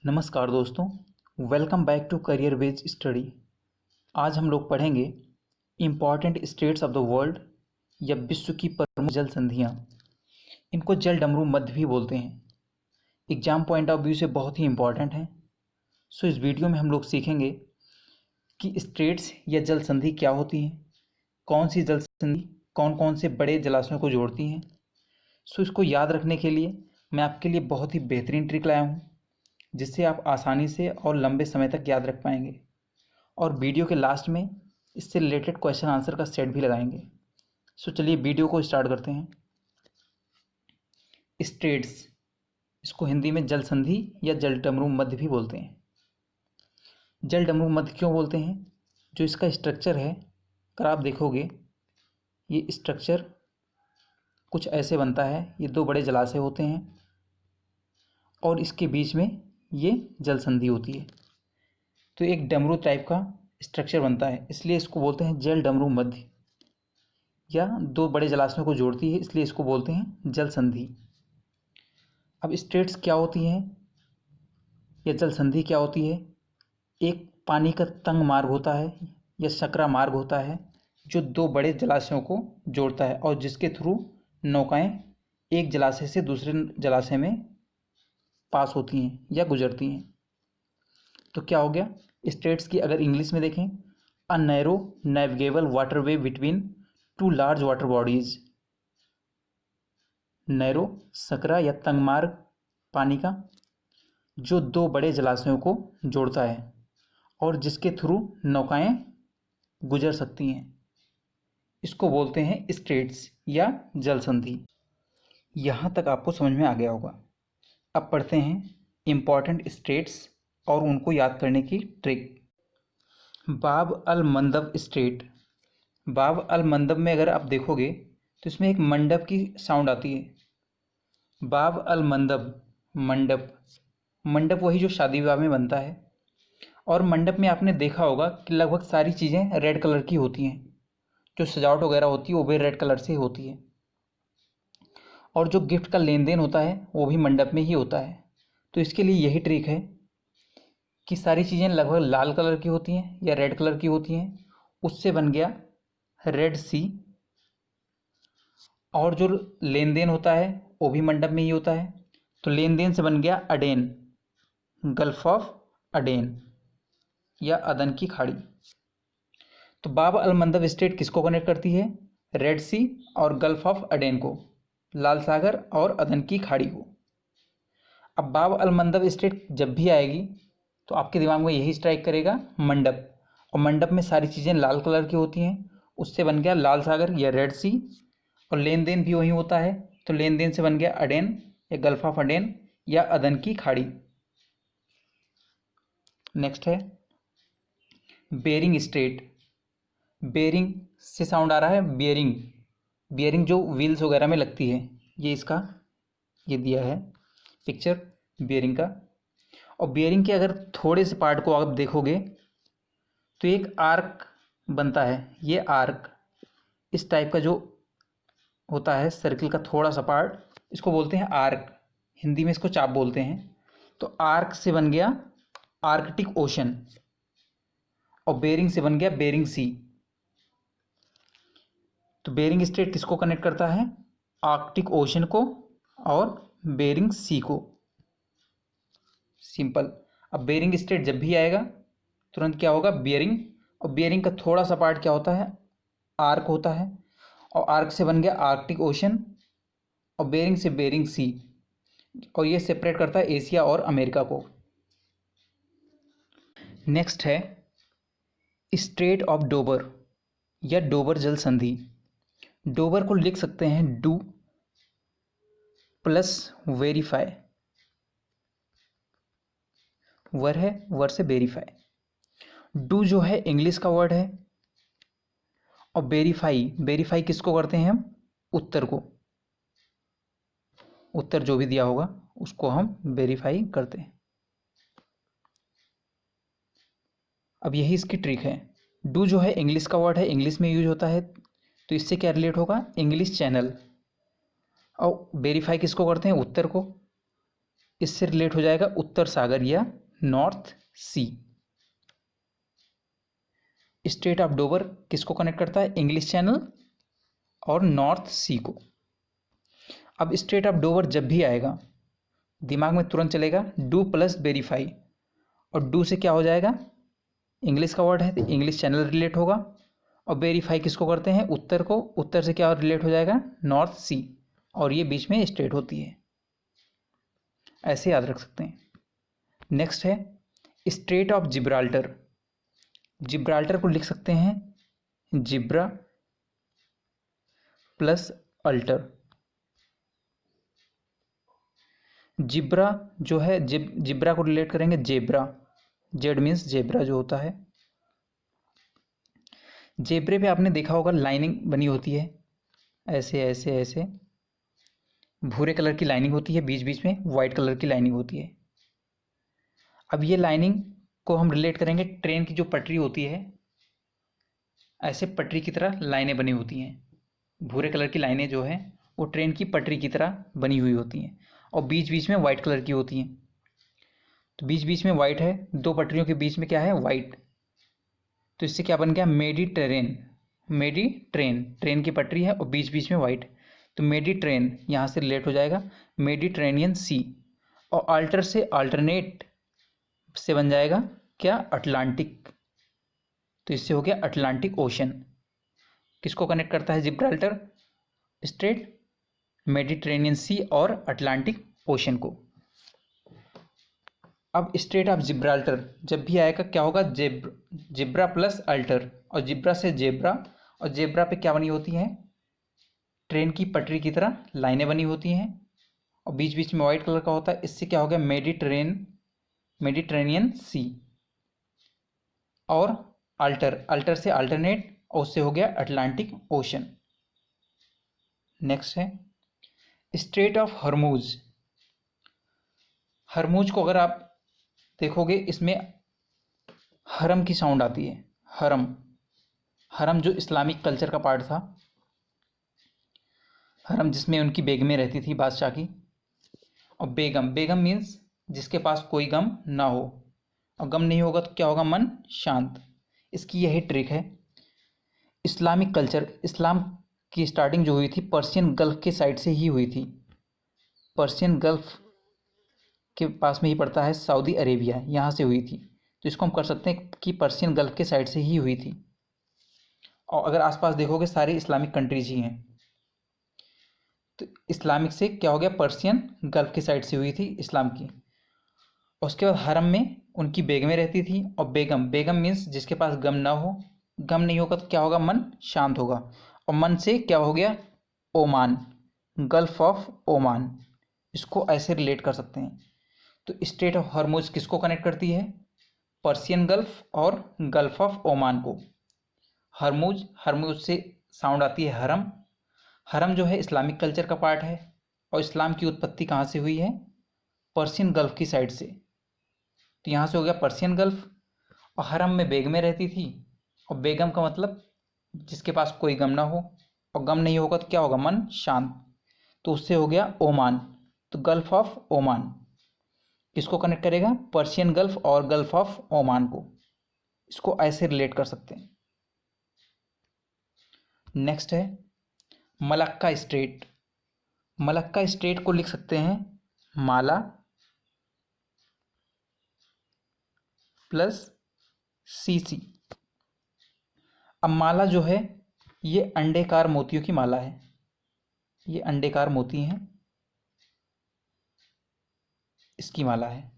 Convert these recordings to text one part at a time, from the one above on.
नमस्कार दोस्तों, welcome back to career based study. आज हम लोग पढ़ेंगे important states of the world या विश्व की प्रमुख जल संधियाँ। इनको जल डमरू मध्य भी बोलते हैं। एग्जाम पॉइंट ऑफ व्यू से बहुत ही इम्पॉर्टेंट हैं। सो इस वीडियो में हम लोग सीखेंगे कि स्टेट्स या जल संधि क्या होती हैं, कौन सी जल संधि कौन कौन से बड़े जलाशयों को जोड़ती हैं। सो इसको याद रखने के लिए मैं आपके लिए बहुत ही बेहतरीन ट्रिक लाया हूँ, जिससे आप आसानी से और लंबे समय तक याद रख पाएंगे। और वीडियो के लास्ट में इससे रिलेटेड क्वेश्चन आंसर का सेट भी लगाएंगे। सो चलिए वीडियो को स्टार्ट करते हैं। स्टेट्स, इसको हिंदी में जल संधि या जल डमरू मध्य भी बोलते हैं। जल डमरू मध्य क्यों बोलते हैं? जो इसका स्ट्रक्चर है, अगर आप देखोगे ये स्ट्रक्चर कुछ ऐसे बनता है। ये दो बड़े जलाशय होते हैं और इसके बीच में ये जल संधि होती है, तो एक डमरू टाइप का स्ट्रक्चर बनता है। इसलिए इसको बोलते हैं जल डमरू मध्य, या दो बड़े जलाशयों को जोड़ती है, इसलिए इसको बोलते हैं जल संधि। अब स्टेट्स क्या होती हैं या जल संधि क्या होती है? एक पानी का तंग मार्ग होता है या सकरा मार्ग होता है, जो दो बड़े जलाशयों को जोड़ता है और जिसके थ्रू नौकाएं एक जलाशय से दूसरे जलाशय में पास होती हैं या गुजरती हैं। तो क्या हो गया स्टेट्स की? अगर इंग्लिश में देखें, a narrow navigable waterway between two large water bodies. Narrow Sakra या तंग मार्ग पानी का, जो दो बड़े जलाशयों को जोड़ता है और जिसके थ्रू नौकाएं गुजर सकती हैं, इसको बोलते हैं स्टेट्स या जल संधि। यहाँ तक आपको समझ में आ गया होगा। अब पढ़ते हैं इम्पॉर्टेंट स्टेट्स और उनको याद करने की ट्रिक। बाब अल मंदब स्टेट। बाब अल मंदब में अगर आप देखोगे तो इसमें एक मंडप की साउंड आती है। बाब अल मंदब, मंडप। मंडप वही जो शादी विवाह में बनता है, और मंडप में आपने देखा होगा कि लगभग सारी चीज़ें रेड कलर की होती हैं। जो सजावट वगैरह होती है वो भी रेड कलर से होती है, और जो गिफ्ट का लेन देन होता है वो भी मंडप में ही होता है। तो इसके लिए यही ट्रिक है कि सारी चीज़ें लगभग लाल कलर की होती हैं या रेड कलर की होती हैं। उससे बन गया रेड सी, और जो लेन देन होता है वो भी मंडप में ही होता है। तो लेन देन से बन गया अडेन, गल्फ ऑफ अडेन या अदन की खाड़ी। तो बाब अल मंदब स्टेट किसको कनेक्ट करती है? रेड सी और गल्फ ऑफ अडेन को, लाल सागर और अदन की खाड़ी को। अब बाब अल मंदब स्टेट जब भी आएगी तो आपके दिमाग में यही स्ट्राइक करेगा, मंडप। और मंडप में सारी चीज़ें लाल कलर की होती हैं, उससे बन गया लाल सागर या रेड सी, और लेन देन भी वही होता है। तो लेन देन से बन गया अडेन या गल्फ ऑफ अडेन या अदन की खाड़ी। नेक्स्ट है बेरिंग स्ट्रेट। बेरिंग से साउंड आ रहा है बियरिंग। बियरिंग जो व्हील्स वगैरह में लगती है, ये इसका ये दिया है पिक्चर बियरिंग का। और बियरिंग के अगर थोड़े से पार्ट को आप देखोगे तो एक आर्क बनता है। ये आर्क इस टाइप का जो होता है, सर्किल का थोड़ा सा पार्ट, इसको बोलते हैं आर्क। हिंदी में इसको चाप बोलते हैं। तो आर्क से बन गया आर्कटिक ओशन, और बेरिंग से बन गया बेरिंग सी। तो बेरिंग स्ट्रेट किसको कनेक्ट करता है? आर्कटिक ओशन को और बेरिंग सी को। सिंपल। अब बेरिंग स्ट्रेट जब भी आएगा तुरंत क्या होगा? बियरिंग। और बियरिंग का थोड़ा सा पार्ट क्या होता है? आर्क होता है, और आर्क से बन गया आर्कटिक ओशन, और बेरिंग से बेरिंग सी, और ये सेपरेट करता है एशिया और अमेरिका को। नेक्स्ट है स्ट्रेट ऑफ डोबर या डोबर जल संधि। डोबर को लिख सकते हैं डू प्लस वेरीफाई। वर है, वर से वेरीफाई। डू जो है इंग्लिश का वर्ड है, और वेरीफाई, वेरीफाई किसको करते हैं हम? उत्तर को। उत्तर जो भी दिया होगा उसको हम वेरीफाई करते हैं। अब यही इसकी ट्रिक है। डू जो है इंग्लिश का वर्ड है, इंग्लिश में यूज होता है, तो इससे क्या रिलेट होगा? English Channel. और वेरीफाई किसको करते हैं? उत्तर को। इससे रिलेट हो जाएगा उत्तर सागर या North Sea. Strait of Dover किसको कनेक्ट करता है? इंग्लिश चैनल और नॉर्थ सी को। अब स्ट्रेट ऑफ डोवर जब भी आएगा दिमाग में तुरंत चलेगा डू प्लस वेरीफाई, और डू से क्या हो जाएगा? इंग्लिश का वर्ड है तो इंग्लिश चैनल रिलेट होगा, और वेरीफाई किसको करते हैं? उत्तर को। उत्तर से क्या रिलेट हो जाएगा? नॉर्थ सी, और ये बीच में स्ट्रेट होती है। ऐसे याद रख सकते हैं। नेक्स्ट है स्ट्रेट ऑफ जिब्राल्टर। जिब्राल्टर को लिख सकते हैं जिब्रा प्लस अल्टर। जिब्रा जो है जिब्रा को रिलेट करेंगे जेब्रा, जेड मीन्स जेब्रा जो होता है। जेब्रे पे आपने देखा होगा लाइनिंग बनी होती है, ऐसे ऐसे ऐसे भूरे कलर की लाइनिंग होती है, बीच बीच में वाइट कलर की लाइनिंग होती है। अब ये लाइनिंग को हम रिलेट करेंगे ट्रेन की जो पटरी होती है, ऐसे पटरी की तरह लाइनें बनी होती हैं। भूरे कलर की लाइनें जो हैं वो ट्रेन की पटरी की तरह बनी हुई होती हैं, और बीच बीच में वाइट कलर की होती हैं। तो बीच बीच में वाइट है, दो पटरियों के बीच में क्या है? वाइट। तो इससे क्या बन गया? मेडिटेरेन। मेडी ट्रेन, ट्रेन की पटरी है और बीच बीच में वाइट, तो मेडी ट्रेन यहाँ से रिलेट हो जाएगा मेडिट्रेनियन सी। और अल्टर से अल्टरनेट से बन जाएगा क्या? अटलांटिक। तो इससे हो गया अटलांटिक ओशन। किसको कनेक्ट करता है जिब्राल्टर स्ट्रेट? मेडिट्रेनियन सी और अटलांटिक ओशन को। अब स्ट्रेट ऑफ जिब्राल्टर जब भी आएगा क्या होगा? जिब्रा प्लस अल्टर, और जिब्रा से जेब्रा, और जेब्रा पे क्या बनी होती हैं? ट्रेन की पटरी की तरह लाइनें बनी होती हैं, और बीच बीच में वाइट कलर का होता है। इससे क्या हो गया? मेडिट्रेनियन सी। और अल्टर, अल्टर से अल्टरनेट, और उससे हो गया अटलांटिक ओशन। नेक्स्ट है स्ट्रेट ऑफ हर्मुज। हर्मुज को अगर आप देखोगे इसमें हरम की साउंड आती है। हरम, हरम जो इस्लामिक कल्चर का पार्ट था, हरम जिसमें उनकी बेगमें रहती थी बादशाह की। और बेगम, बेगम मीन्स जिसके पास कोई गम ना हो, और गम नहीं होगा तो क्या होगा? मन शांत। इसकी यही ट्रिक है। इस्लामिक कल्चर, इस्लाम की स्टार्टिंग जो हुई थी पर्शियन गल्फ के साइड से ही हुई थी। पर्शियन गल्फ के पास में ही पड़ता है सऊदी अरेबिया, यहाँ से हुई थी। तो इसको हम कर सकते हैं कि पर्शियन गल्फ के साइड से ही हुई थी। और अगर आसपास देखोगे सारी इस्लामिक कंट्रीज ही हैं। तो इस्लामिक से क्या हो गया? पर्शियन गल्फ की साइड से हुई थी इस्लाम की। और उसके बाद हरम में उनकी बेगमें रहती थी, और बेगम, बेगम मीन्स जिसके पास गम ना हो। गम नहीं होगा तो क्या होगा? मन शांत होगा। और मन से क्या हो गया? Oman, Gulf of Oman. इसको ऐसे रिलेट कर सकते हैं। तो स्ट्रेट ऑफ हर्मुज किसको कनेक्ट करती है? पर्शियन गल्फ और गल्फ ऑफ ओमान को। हर्मुज, हर्मुज से साउंड आती है हरम। हरम जो है इस्लामिक कल्चर का पार्ट है, और इस्लाम की उत्पत्ति कहाँ से हुई है? पर्शियन गल्फ की साइड से। तो यहाँ से हो गया पर्शियन गल्फ। और हरम में बेगमें रहती थी, और बेगम का मतलब जिसके पास कोई गम ना हो, और गम नहीं होगा तो क्या होगा? मन शांत। तो उससे हो गया ओमान। तो गल्फ ऑफ ओमान किसको कनेक्ट करेगा? पर्शियन गल्फ और गल्फ ऑफ ओमान को। इसको ऐसे रिलेट कर सकते हैं। नेक्स्ट है मलक्का स्ट्रेट। मलक्का स्ट्रेट को लिख सकते हैं माला प्लस सीसी। अब माला जो है ये अंडेकार मोतियों की माला है, ये अंडेकार मोती हैं, इसकी माला है।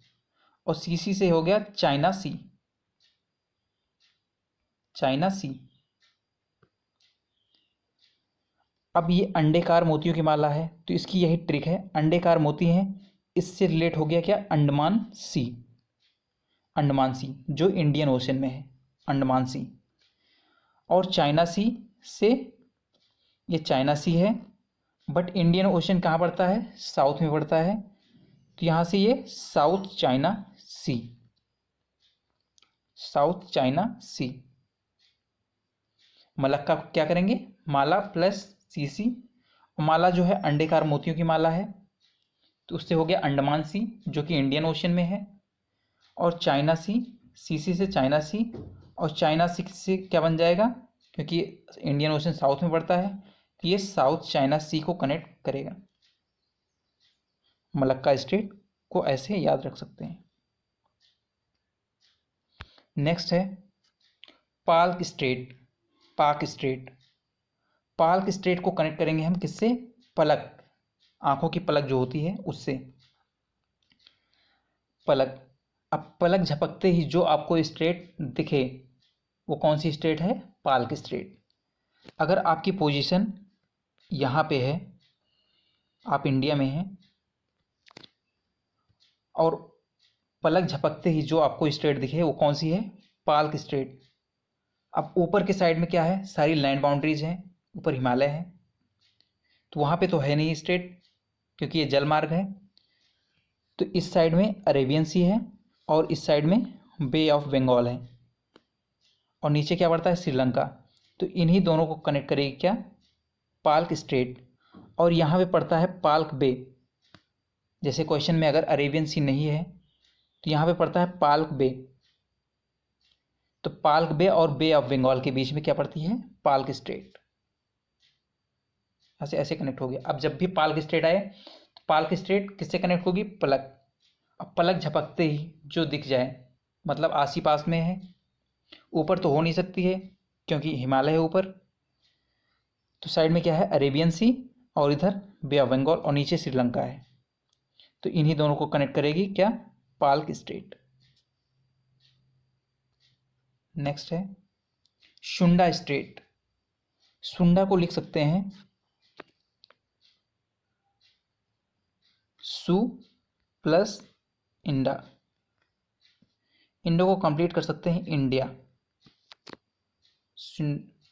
और सीसी से हो गया चाइना सी, चाइना सी। अब ये अंडेकार मोतियों की माला है, तो इसकी यही ट्रिक है। अंडेकार मोती हैं, इससे रिलेट हो गया क्या? अंडमान सी, अंडमान सी जो इंडियन ओशन में है, अंडमान सी। और चाइना सी से, ये चाइना सी है, बट इंडियन ओशन कहाँ पड़ता है? साउथ में पड़ता है। तो यहाँ से ये साउथ चाइना सी, साउथ चाइना सी। मलक्का को क्या करेंगे? माला प्लस सीसी। माला जो है अंडेकार मोतियों की माला है, तो उससे हो गया अंडमान सी जो कि इंडियन ओशन में है, और चाइना सी, सी से चाइना सी, और चाइना सी से क्या बन जाएगा, क्योंकि इंडियन ओशन साउथ में पड़ता है तो ये साउथ चाइना सी को कनेक्ट करेगा। मलक्का स्ट्रेट को ऐसे याद रख सकते हैं। नेक्स्ट है पाक स्ट्रेट। पाक स्ट्रेट, पाक स्ट्रेट को कनेक्ट करेंगे हम किससे, पलक, आंखों की पलक जो होती है उससे, पलक। अब पलक झपकते ही जो आपको स्ट्रेट दिखे वो कौन सी स्ट्रेट है, पाल्क स्ट्रेट। अगर आपकी पोजीशन यहाँ पे है, आप इंडिया में हैं, और पलक झपकते ही जो आपको स्ट्रेट दिखे वो कौन सी है, पाल्क स्ट्रेट। अब ऊपर के साइड में क्या है, सारी लैंड बाउंड्रीज हैं, ऊपर हिमालय है, तो वहाँ पे तो है नहीं स्ट्रेट क्योंकि ये जलमार्ग है। तो इस साइड में अरेबियन सी है और इस साइड में बे ऑफ बंगाल है, और नीचे क्या पड़ता है, श्रीलंका। तो इन्हीं दोनों को कनेक्ट करेगी क्या, पाल्क स्ट्रेट। और यहाँ पे पड़ता है पाल्क बे। जैसे क्वेश्चन में अगर अरेबियन सी नहीं है तो यहाँ पे पड़ता है पाल्क बे। तो पाल्क बे और बे ऑफ बंगाल के बीच में क्या पड़ती है, पाल्क स्ट्रेट। ऐसे ऐसे कनेक्ट हो गया। अब जब भी पाल्क स्ट्रेट आए तो पाल्क स्ट्रेट किससे कनेक्ट होगी, पलक। अब पलक झपकते ही जो दिख जाए, मतलब आसी पास में है, ऊपर तो हो नहीं सकती है क्योंकि हिमालय है ऊपर, तो साइड में क्या है, अरेबियन सी, और इधर बे ऑफ बंगाल, और नीचे श्रीलंका है। तो इन्हीं दोनों को कनेक्ट करेगी क्या, पाल्क स्ट्रेट। नेक्स्ट है शुंडा स्ट्रेट। शुंडा को लिख सकते हैं सु प्लस इंडा, इंडो को कंप्लीट कर सकते हैं इंडिया।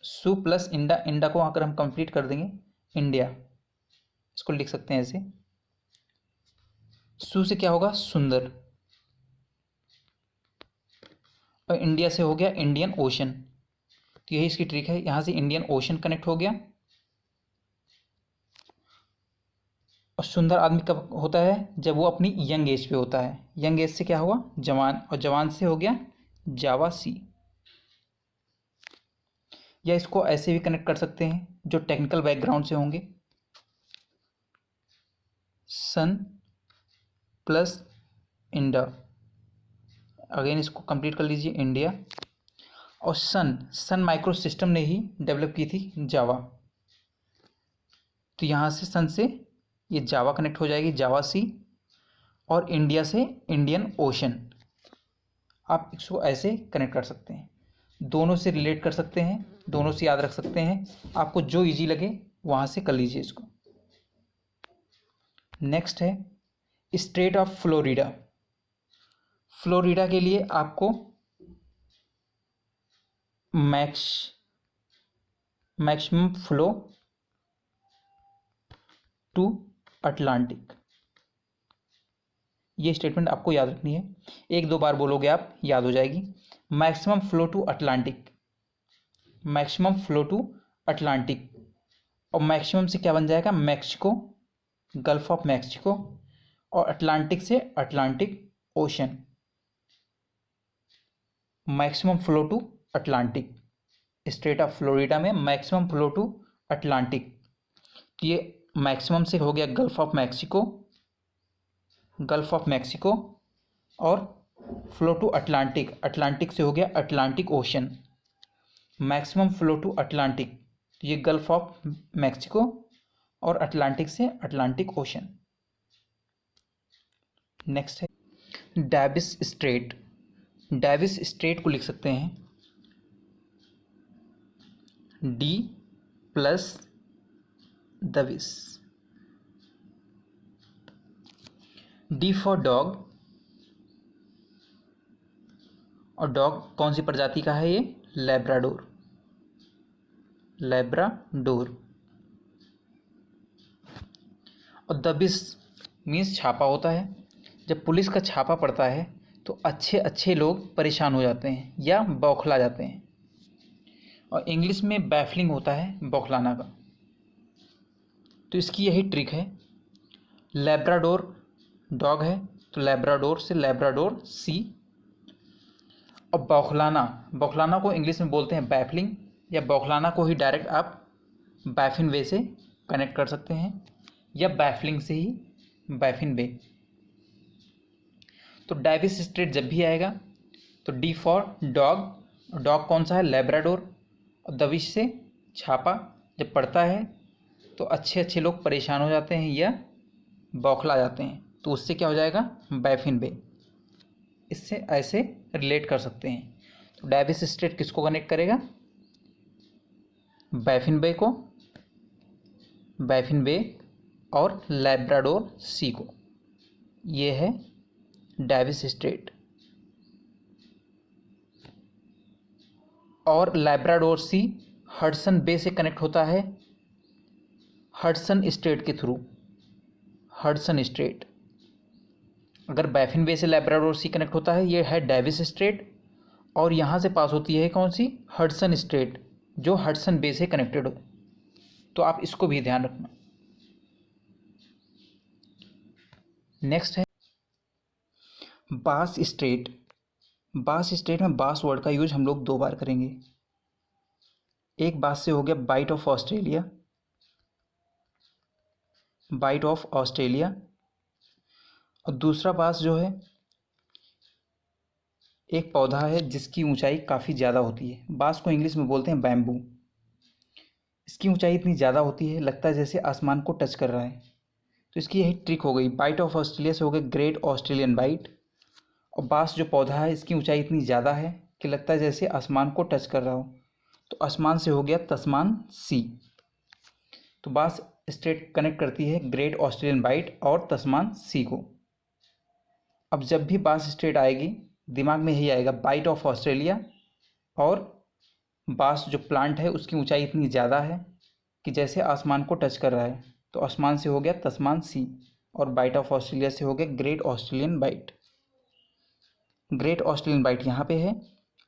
सु प्लस इंडा, इंडा को अगर हम कंप्लीट कर देंगे इंडिया, इसको लिख सकते हैं ऐसे। सु से क्या होगा, सुंदर, और इंडिया से हो गया इंडियन ओशन। तो यही इसकी ट्रिक है, यहाँ से इंडियन ओशन कनेक्ट हो गया। और सुंदर आदमी कब होता है, जब वो अपनी यंग एज पे होता है। यंग एज से क्या हुआ, जवान, और जवान से हो गया जावा सी। या इसको ऐसे भी कनेक्ट कर सकते हैं जो टेक्निकल बैकग्राउंड से होंगे, सन प्लस इंडा, अगेन इसको कंप्लीट कर लीजिए इंडिया। और सन माइक्रो सिस्टम ने ही डेवलप की थी जावा, तो यहाँ से सन से ये जावा कनेक्ट हो जाएगी, जावा सी, और इंडिया से इंडियन ओशन। आप इसको ऐसे कनेक्ट कर सकते हैं, दोनों से रिलेट कर सकते हैं, दोनों से याद रख सकते हैं, आपको जो इजी लगे वहाँ से कर लीजिए इसको। नेक्स्ट है स्ट्रेट ऑफ फ्लोरिडा। फ्लोरिडा के लिए आपको मैक्सिमम फ्लो टू अटलांटिक, ये स्टेटमेंट आपको याद रखनी है, एक दो बार बोलोगे आप याद हो जाएगी। Maximum flow to Atlantic, maximum flow to Atlantic, और मैक्सिमम से क्या बन जाएगा, मैक्सिको, गल्फ ऑफ मैक्सिको, और अटलांटिक से Atlantic Ocean. Maximum flow to Atlantic, Strait of Florida में मैक्सिमम फ्लो टू अटलांटिक। तो ये मैक्सिमम से हो गया Gulf of Mexico, Gulf of Mexico, और फ्लो टू अटलांटिक, अटलांटिक से हो गया Atlantic Ocean. Maximum flow to Atlantic, ये गल्फ ऑफ मैक्सिको, और अटलांटिक से अटलांटिक ओशन। नेक्स्ट है डेविस स्ट्रेट। डेविस स्ट्रेट को लिख सकते हैं D plus Davis. D for dog, और डॉग कौन सी प्रजाति का है, ये लैब्राडोर, लैब्राडोर। और दबिस मीन्स छापा होता है। जब पुलिस का छापा पड़ता है तो अच्छे अच्छे लोग परेशान हो जाते हैं या बौखला जाते हैं, और इंग्लिश में बैफलिंग होता है बौखलाना का। तो इसकी यही ट्रिक है, लैब्राडोर डॉग है तो लैब्राडोर से लैब्राडोर सी। अब बौखलाना, बौखलाना को इंग्लिश में बोलते हैं बैफलिंग, या बौखलाना को ही डायरेक्ट आप बैफिन वे से कनेक्ट कर सकते हैं, या बैफलिंग से ही बैफिन वे। तो डेविस स्ट्रेट जब भी आएगा तो डी फॉर डॉग, डॉग कौन सा है, लैब्राडोर, और दविश से छापा जब पड़ता है तो अच्छे अच्छे लोग परेशान हो जाते हैं या बौखला जाते हैं, तो उससे क्या हो जाएगा, बैफिन बे। इससे ऐसे रिलेट कर सकते हैं। तो डेविस स्ट्रेट किसको कनेक्ट करेगा, बैफिन बे को, बैफिन बे और लैब्राडोर सी को। ये है डेविस स्ट्रेट। और लैब्राडोर सी हडसन बे से कनेक्ट होता है हडसन स्ट्रेट के थ्रू, हडसन स्ट्रेट। अगर बैफिन बे से लैब्राडोर सी कनेक्ट होता है, ये है डेविस स्ट्रेट, और यहाँ से पास होती है कौन सी, हडसन स्ट्रेट, जो हडसन बे से कनेक्टेड हो। तो आप इसको भी ध्यान रखना। नेक्स्ट है बास स्ट्रेट। बास स्ट्रेट में बास वर्ड का यूज हम लोग दो बार करेंगे। एक बास से हो गया Bight of Australia, Bight of Australia, और दूसरा बास जो है एक पौधा है जिसकी ऊंचाई काफ़ी ज़्यादा होती है। बास को इंग्लिश में बोलते हैं बैम्बू। इसकी ऊंचाई इतनी ज़्यादा होती है, लगता है जैसे आसमान को टच कर रहा है। तो इसकी यही ट्रिक हो गई, बाइट ऑफ ऑस्ट्रेलिया से हो गया ग्रेट ऑस्ट्रेलियन बाइट, और बास जो पौधा है इसकी ऊंचाई इतनी ज़्यादा है कि लगता है जैसे आसमान को टच कर रहा हो, तो आसमान से हो गया तस्मान सी। तो बास स्ट्रेट कनेक्ट करती है ग्रेट ऑस्ट्रेलियन बाइट और तस्मान सी को। अब जब भी बास स्ट्रेट आएगी दिमाग में यही आएगा, बाइट ऑफ ऑस्ट्रेलिया, और बास जो प्लांट है उसकी ऊंचाई इतनी ज़्यादा है कि जैसे आसमान को टच कर रहा है, तो आसमान से हो गया तस्मान सी, और बाइट ऑफ ऑस्ट्रेलिया से हो गया Great Australian Bight. Great Australian Bight यहाँ पे है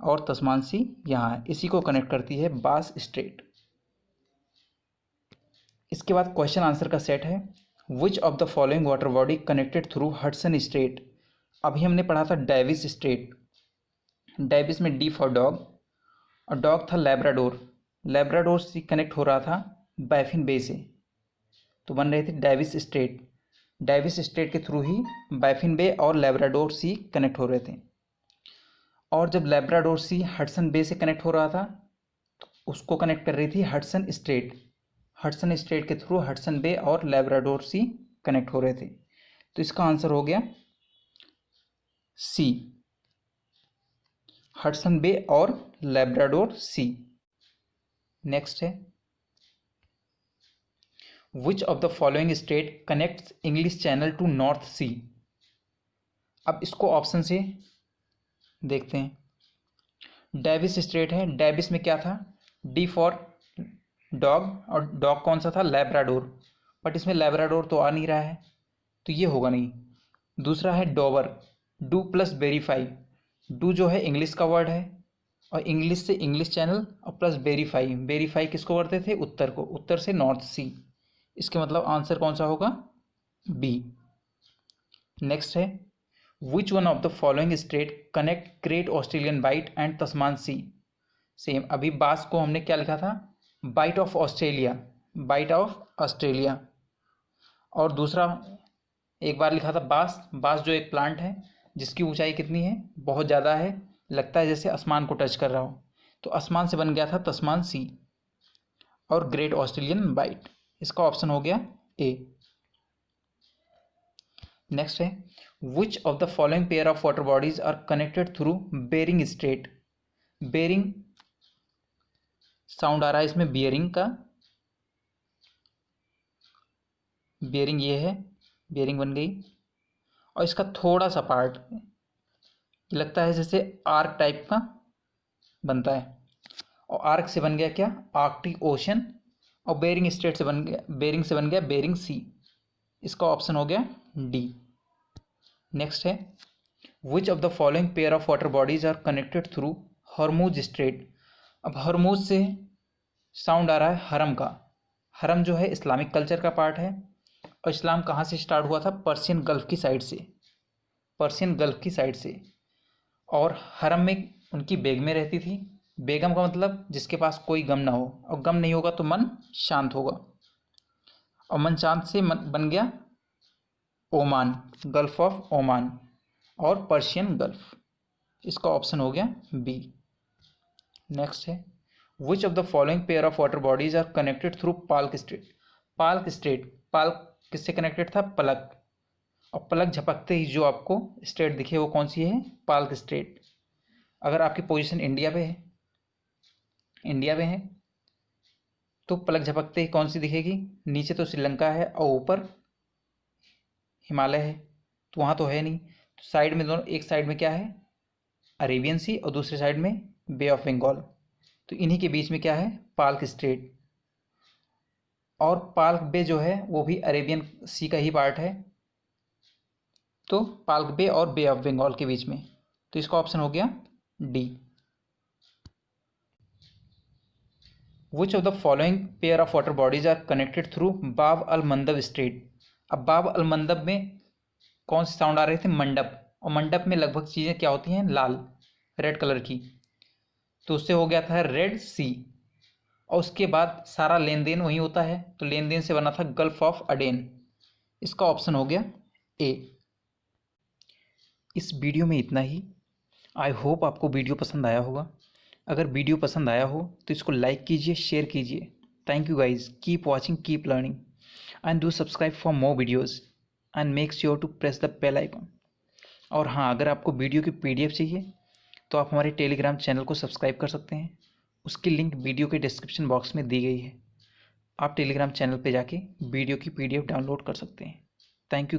और तस्मान सी यहाँ है, इसी को कनेक्ट करती है बास स्ट्रेट। इसके बाद क्वेश्चन आंसर का सेट है, which of the following water body connected through Hudson straight. अभी हमने पढ़ा था डेविस स्ट्रेट, डेविस में डी फॉर डॉग, और डॉग था लैब्राडोर, लैब्राडोर से कनेक्ट हो रहा था बैफिन बे से, तो बन रहे थे डेविस स्ट्रेट। डेविस स्ट्रेट के थ्रू ही बैफिन बे और लैब्राडोर सी कनेक्ट हो रहे थे। और जब लैब्राडोर सी हडसन बे से कनेक्ट हो रहा था तो उसको कनेक्ट कर रही थी हडसन स्ट्रेट, हडसन स्ट्रेट के थ्रू हडसन बे और लैब्राडोर सी कनेक्ट हो रहे थे। तो इसका आंसर हो गया सी, हडसन बे और लैब्राडोर सी। नेक्स्ट है, which of the following state connects English Channel to North Sea. अब इसको ऑप्शन से देखते हैं। डेविस स्ट्रेट है, डेविस में क्या था, डी फॉर डॉग, और डॉग कौन सा था, लैब्राडोर, बट इसमें लैब्राडोर तो आ नहीं रहा है, तो ये होगा नहीं। दूसरा है Dover, do plus verify, do जो है इंग्लिश का वर्ड है, और इंग्लिश से इंग्लिश चैनल, और प्लस वेरीफाई, वेरीफाई किसको करते थे, उत्तर को, उत्तर से नॉर्थ सी। इसके मतलब आंसर कौन सा होगा, बी। नेक्स्ट है, which one of the following state connect Great Australian Bight and Tasman Sea. Same, अभी बास को हमने क्या लिखा था, Bight of Australia, Bight of Australia, और दूसरा एक बार लिखा था बास, बास जो एक प्लांट है जिसकी ऊंचाई कितनी है, बहुत ज़्यादा है, लगता है जैसे आसमान को टच कर रहा हो, तो आसमान से बन गया था तस्मान सी, और ग्रेट ऑस्ट्रेलियन बाइट। इसका ऑप्शन हो गया ए। नेक्स्ट है, which of the following pair of water bodies are connected through Bering Strait. Bering sound आ रहा है इसमें बियरिंग का, बियरिंग ये है, बियरिंग बन गई, और इसका थोड़ा सा पार्ट लगता है जैसे आर्क टाइप का बनता है, और आर्क से बन गया क्या, आर्कटिक ओशन, और बेरिंग स्ट्रेट से बन गया, बेरिंग से बन गया बेरिंग सी। इसका ऑप्शन हो गया डी। नेक्स्ट है, which of the following pair of water bodies are connected through Hormuz strait. अब हरमुज से साउंड आ रहा है हरम का, हरम जो है इस्लामिक कल्चर का पार्ट है, और इस्लाम कहाँ से स्टार्ट हुआ था? पर्शियन गल्फ की साइड से, पर्शियन गल्फ की साइड से। और हरम में उनकी बेगमें रहती थी। बेगम का मतलब जिसके पास कोई गम ना हो, और गम नहीं होगा तो मन शांत होगा, और मन शांत से बन गया ओमान, गल्फ ऑफ ओमान और पर्शियन गल्फ। इसका ऑप्शन हो गया बी। नेक्स्ट है, which of the following pair of water bodies are connected through Palk Strait? Palk Strait, Palk किससे कनेक्टेड था? पलक। और पलक झपकते ही जो आपको स्ट्रेट दिखे वो कौन सी है? पाल्क स्ट्रेट। अगर आपकी पोजीशन इंडिया पे है, इंडिया में है, तो पलक झपकते ही कौन सी दिखेगी? नीचे तो श्रीलंका है और ऊपर हिमालय है, तो वहाँ तो है नहीं। तो साइड में दोनों, एक साइड में क्या है? अरेबियन सी, और दूसरे साइड में बे ऑफ बंगाल। तो इन्हीं के बीच में क्या है? पाल्क स्ट्रेट। और पाल्क बे जो है वो भी अरेबियन सी का ही पार्ट है, तो पाल्क बे और बे ऑफ बंगाल के बीच में। तो इसका ऑप्शन हो गया D. Which of the following pair of water bodies are connected through Bab el मंदब straight? अब बाब अल मंदब में कौन से साउंड आ रहे थे? मंडप। और मंडप में लगभग चीज़ें क्या होती हैं? लाल, रेड कलर की। तो उससे हो गया था रेड सी, और उसके बाद सारा लेन देन वहीं होता है, तो लेन देन से बना था गल्फ ऑफ अडेन। इसका ऑप्शन हो गया ए। इस वीडियो में इतना ही। आई होप आपको वीडियो पसंद आया होगा। अगर वीडियो पसंद आया हो तो इसको लाइक कीजिए, शेयर कीजिए। Thank you guys, keep watching, keep learning, and do subscribe for more videos and make sure to press the bell icon. और हाँ, अगर आपको वीडियो की PDF चाहिए तो आप हमारे टेलीग्राम चैनल को सब्सक्राइब कर सकते हैं। उसकी लिंक वीडियो के डिस्क्रिप्शन बॉक्स में दी गई है। आप टेलीग्राम चैनल पे जाके वीडियो की PDF डाउनलोड कर सकते हैं। Thank you.